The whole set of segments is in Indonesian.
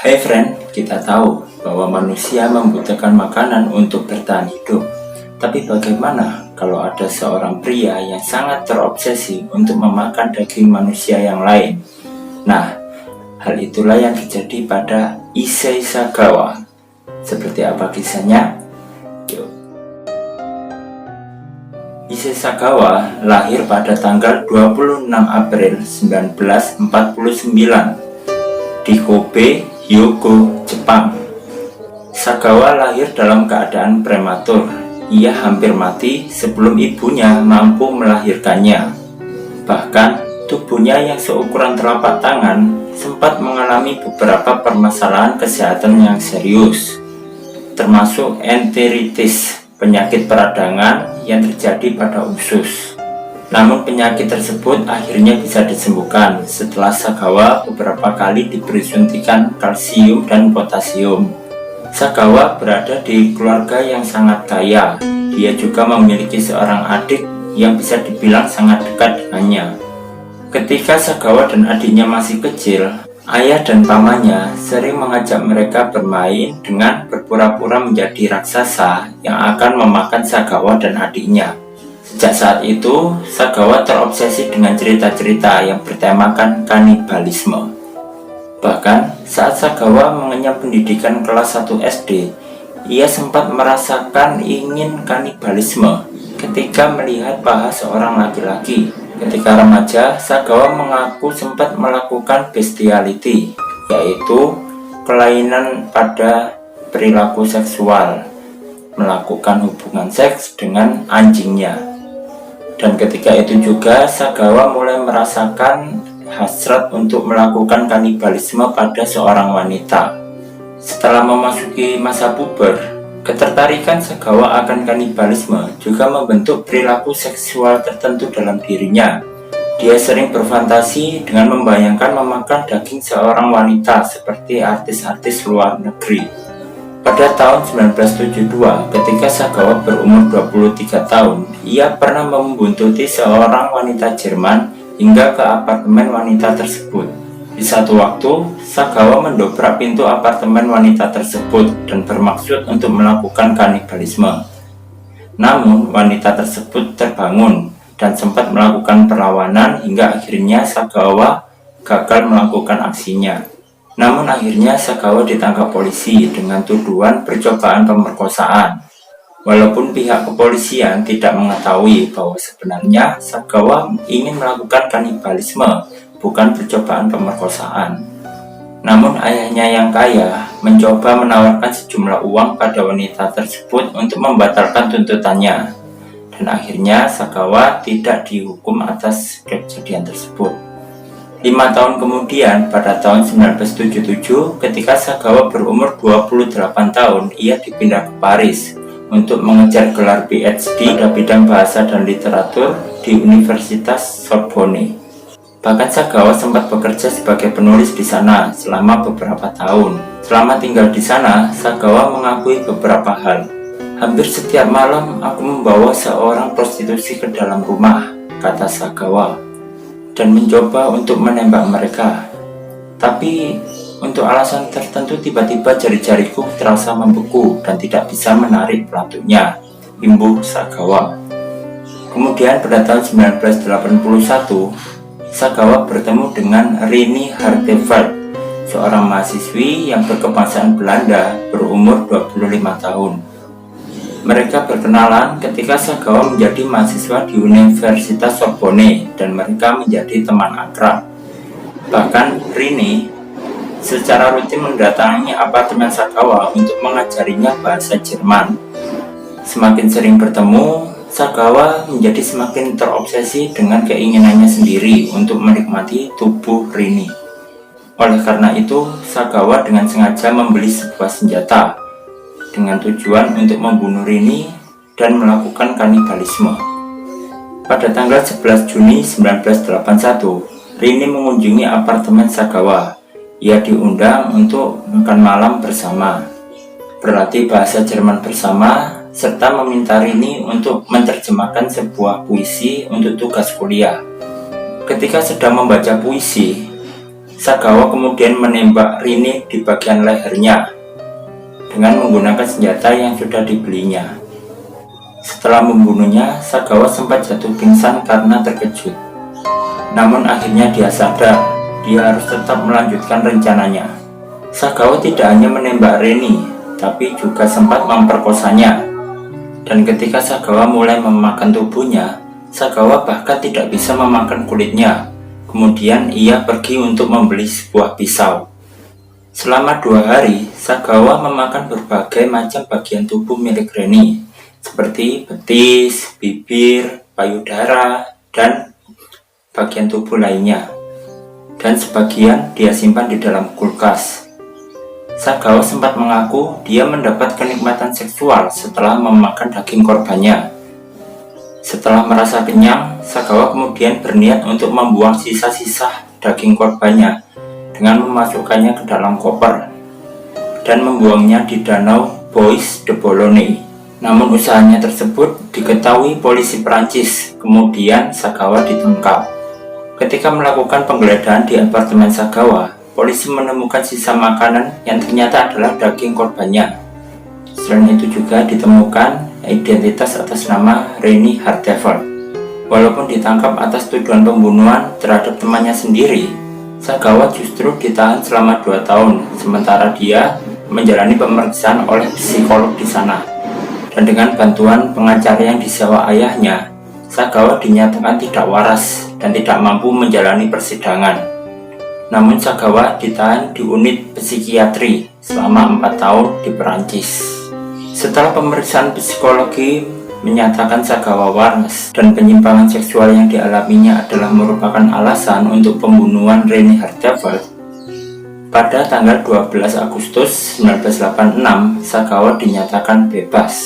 Hai friend, kita tahu bahwa manusia membutuhkan makanan untuk bertahan hidup. Tapi bagaimana kalau ada seorang pria yang sangat terobsesi untuk memakan daging manusia yang lain? Nah, hal itulah yang terjadi pada Issei Sagawa. Seperti apa kisahnya? Yuk. Issei Sagawa lahir pada tanggal 26 April 1949 di Kobe, Hyogo, Jepang. Sagawa lahir dalam keadaan prematur. Ia hampir mati sebelum ibunya mampu melahirkannya. Bahkan, tubuhnya yang seukuran telapak tangan sempat mengalami beberapa permasalahan kesehatan yang serius, termasuk enteritis, penyakit peradangan yang terjadi pada usus. Namun penyakit tersebut akhirnya bisa disembuhkan setelah Sagawa beberapa kali diberi suntikan kalsium dan potasium. Sagawa berada di keluarga yang sangat kaya. Dia juga memiliki seorang adik yang bisa dibilang sangat dekat dengannya. Ketika Sagawa dan adiknya masih kecil, ayah dan pamannya sering mengajak mereka bermain dengan berpura-pura menjadi raksasa yang akan memakan Sagawa dan adiknya. Sejak saat itu, Sagawa terobsesi dengan cerita-cerita yang bertemakan kanibalisme. Bahkan, saat Sagawa mengenyam pendidikan kelas 1 SD, ia sempat merasakan ingin kanibalisme ketika melihat paha seorang laki-laki. Ketika remaja, Sagawa mengaku sempat melakukan bestiality, yaitu kelainan pada perilaku seksual, melakukan hubungan seks dengan anjingnya. Dan ketika itu juga Sagawa mulai merasakan hasrat untuk melakukan kanibalisme pada seorang wanita. Setelah memasuki masa puber, ketertarikan Sagawa akan kanibalisme juga membentuk perilaku seksual tertentu dalam dirinya. Dia sering berfantasi dengan membayangkan memakan daging seorang wanita seperti artis-artis luar negeri. Pada tahun 1972, ketika Sagawa berumur 23 tahun, ia pernah membuntuti seorang wanita Jerman hingga ke apartemen wanita tersebut. Di satu waktu, Sagawa mendobrak pintu apartemen wanita tersebut dan bermaksud untuk melakukan kanibalisme. Namun, wanita tersebut terbangun dan sempat melakukan perlawanan hingga akhirnya Sagawa gagal melakukan aksinya. Namun akhirnya Sagawa ditangkap polisi dengan tuduhan percobaan pemerkosaan. Walaupun pihak kepolisian tidak mengetahui bahwa sebenarnya Sagawa ingin melakukan kanibalisme, bukan percobaan pemerkosaan. Namun ayahnya yang kaya mencoba menawarkan sejumlah uang pada wanita tersebut untuk membatalkan tuntutannya. Dan akhirnya Sagawa tidak dihukum atas kejadian tersebut. 5 tahun kemudian, pada tahun 1977, ketika Sagawa berumur 28 tahun, ia dipindah ke Paris untuk mengejar gelar PhD pada bidang bahasa dan literatur di Universitas Sorbonne. Bahkan Sagawa sempat bekerja sebagai penulis di sana selama beberapa tahun. Selama tinggal di sana, Sagawa mengakui beberapa hal. Hampir setiap malam aku membawa seorang prostitusi ke dalam rumah, kata Sagawa, dan mencoba untuk menembak mereka. Tapi untuk alasan tertentu tiba-tiba jari-jariku terasa membeku dan tidak bisa menarik pelatutnya, imbuh Sagawa. Kemudian pada tahun 1981, Sagawa bertemu dengan Rini Harteveld, seorang mahasiswi yang berkebangsaan Belanda berumur 25 tahun. Mereka berkenalan ketika Sagawa menjadi mahasiswa di Universitas Sorbonne dan mereka menjadi teman akrab. Bahkan Rini secara rutin mendatangi apartemen Sagawa untuk mengajarinya bahasa Jerman. Semakin sering bertemu, Sagawa menjadi semakin terobsesi dengan keinginannya sendiri untuk menikmati tubuh Rini. Oleh karena itu, Sagawa dengan sengaja membeli sebuah senjata dengan tujuan untuk membunuh Rini dan melakukan kanibalisme. Pada tanggal 11 Juni 1981, Rini mengunjungi apartemen Sagawa. Ia diundang untuk makan malam bersama, berlatih bahasa Jerman bersama, serta meminta Rini untuk menerjemahkan sebuah puisi untuk tugas kuliah. Ketika sedang membaca puisi, Sagawa kemudian menembak Rini di bagian lehernya dengan menggunakan senjata yang sudah dibelinya. Setelah membunuhnya, Sagawa sempat jatuh pingsan karena terkejut. Namun akhirnya dia sadar, dia harus tetap melanjutkan rencananya. Sagawa tidak hanya menembak Rini, tapi juga sempat memperkosanya. Dan ketika Sagawa mulai memakan tubuhnya, Sagawa bahkan tidak bisa memakan kulitnya. Kemudian ia pergi untuk membeli sebuah pisau. Selama 2 hari, Sagawa memakan berbagai macam bagian tubuh milik Rini, seperti betis, bibir, payudara, dan bagian tubuh lainnya. Dan sebagian dia simpan di dalam kulkas. Sagawa sempat mengaku dia mendapat kenikmatan seksual setelah memakan daging korbannya. Setelah merasa kenyang, Sagawa kemudian berniat untuk membuang sisa-sisa daging korbannya dengan memasukkannya ke dalam koper dan membuangnya di danau Bois de Boulogne. Namun usahanya tersebut diketahui polisi Perancis, kemudian Sagawa ditangkap. Ketika melakukan penggeledahan di apartemen Sagawa, polisi menemukan sisa makanan yang ternyata adalah daging korbannya. Selain itu juga ditemukan identitas atas nama Rini Harteveldt. Walaupun ditangkap atas tuduhan pembunuhan terhadap temannya sendiri, Sagawa justru ditahan selama 2 tahun, sementara dia menjalani pemeriksaan oleh psikolog di sana. Dan dengan bantuan pengacara yang disewa ayahnya, Sagawa dinyatakan tidak waras dan tidak mampu menjalani persidangan. Namun Sagawa ditahan di unit psikiatri selama 4 tahun di Perancis. Setelah pemeriksaan psikologi menyatakan Sagawa waras dan penyimpangan seksual yang dialaminya adalah merupakan alasan untuk pembunuhan Rini Harteveldt, pada tanggal 12 Agustus 1986 Sagawa dinyatakan bebas.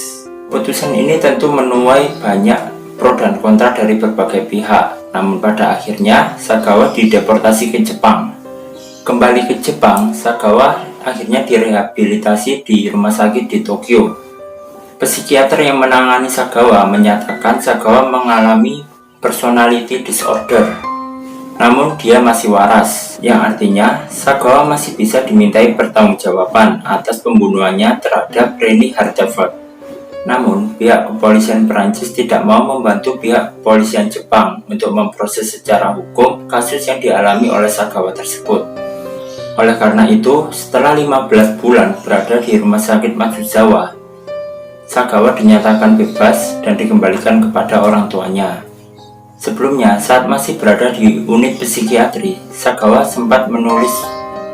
Putusan ini tentu menuai banyak pro dan kontra dari berbagai pihak, namun pada akhirnya Sagawa dideportasi ke Jepang. Kembali ke Jepang, Sagawa akhirnya direhabilitasi di rumah sakit di Tokyo. Psikiater yang menangani Sagawa menyatakan Sagawa mengalami personality disorder. Namun dia masih waras, yang artinya Sagawa masih bisa dimintai pertanggungjawaban atas pembunuhannya terhadap Rini Harteveldt. Namun pihak kepolisian Perancis tidak mau membantu pihak kepolisian Jepang untuk memproses secara hukum kasus yang dialami oleh Sagawa tersebut. Oleh karena itu, setelah 15 bulan berada di rumah sakit Matsuzawa, Sagawa dinyatakan bebas dan dikembalikan kepada orang tuanya. Sebelumnya, saat masih berada di unit psikiatri, Sagawa sempat menulis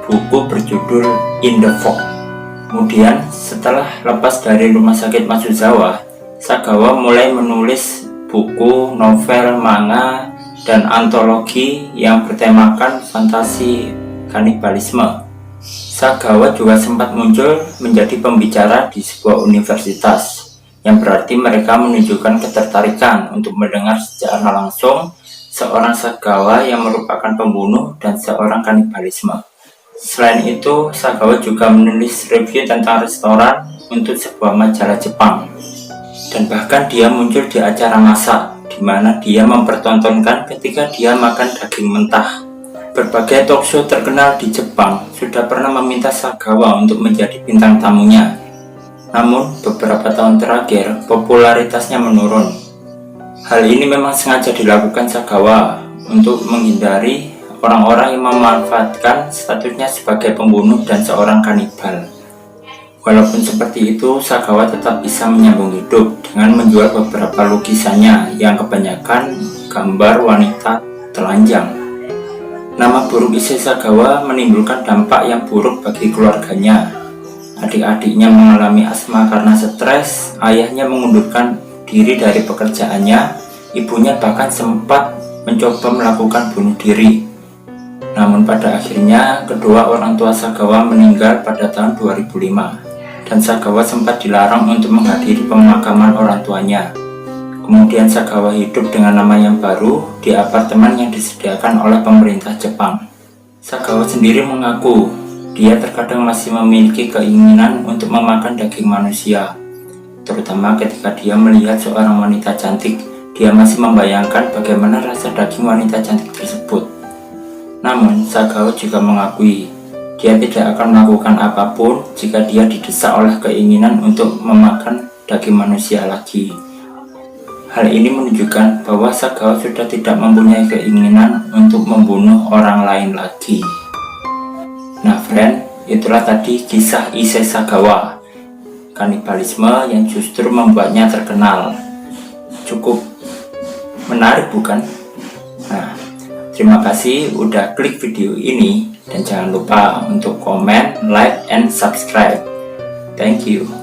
buku berjudul In the Fog. Kemudian, setelah lepas dari rumah sakit Matsuzawa, Sagawa mulai menulis buku, novel, manga, dan antologi yang bertemakan fantasi kanibalisme. Sagawa juga sempat muncul menjadi pembicara di sebuah universitas, yang berarti mereka menunjukkan ketertarikan untuk mendengar secara langsung seorang Sagawa yang merupakan pembunuh dan seorang kanibalisme. Selain itu, Sagawa juga menulis review tentang restoran untuk sebuah majalah Jepang. Dan bahkan dia muncul di acara masak, di mana dia mempertontonkan ketika dia makan daging mentah. Berbagai talkshow terkenal di Jepang sudah pernah meminta Sagawa untuk menjadi bintang tamunya. Namun, beberapa tahun terakhir, popularitasnya menurun. Hal ini memang sengaja dilakukan Sagawa untuk menghindari orang-orang yang memanfaatkan statusnya sebagai pembunuh dan seorang kanibal. Walaupun seperti itu, Sagawa tetap bisa menyambung hidup dengan menjual beberapa lukisannya yang kebanyakan gambar wanita telanjang. Nama buruk istri Sagawa menimbulkan dampak yang buruk bagi keluarganya. Adik-adiknya mengalami asma karena stres, ayahnya mengundurkan diri dari pekerjaannya, ibunya bahkan sempat mencoba melakukan bunuh diri. Namun pada akhirnya, kedua orang tua Sagawa meninggal pada tahun 2005, dan Sagawa sempat dilarang untuk menghadiri pemakaman orang tuanya. Kemudian Sagawa hidup dengan nama yang baru di apartemen yang disediakan oleh pemerintah Jepang. Sagawa sendiri mengaku dia terkadang masih memiliki keinginan untuk memakan daging manusia, terutama ketika dia melihat seorang wanita cantik. Dia masih membayangkan bagaimana rasa daging wanita cantik tersebut. Namun, Sagawa juga mengakui dia tidak akan melakukan apapun jika dia didesak oleh keinginan untuk memakan daging manusia lagi. Hal ini menunjukkan bahwa Sagawa sudah tidak mempunyai keinginan untuk membunuh orang lain lagi. Nah friend, itulah tadi kisah Issei Sagawa, kanibalisme yang justru membuatnya terkenal. Cukup menarik bukan? Nah, terima kasih udah klik video ini dan jangan lupa untuk komen, like, and subscribe. Thank you.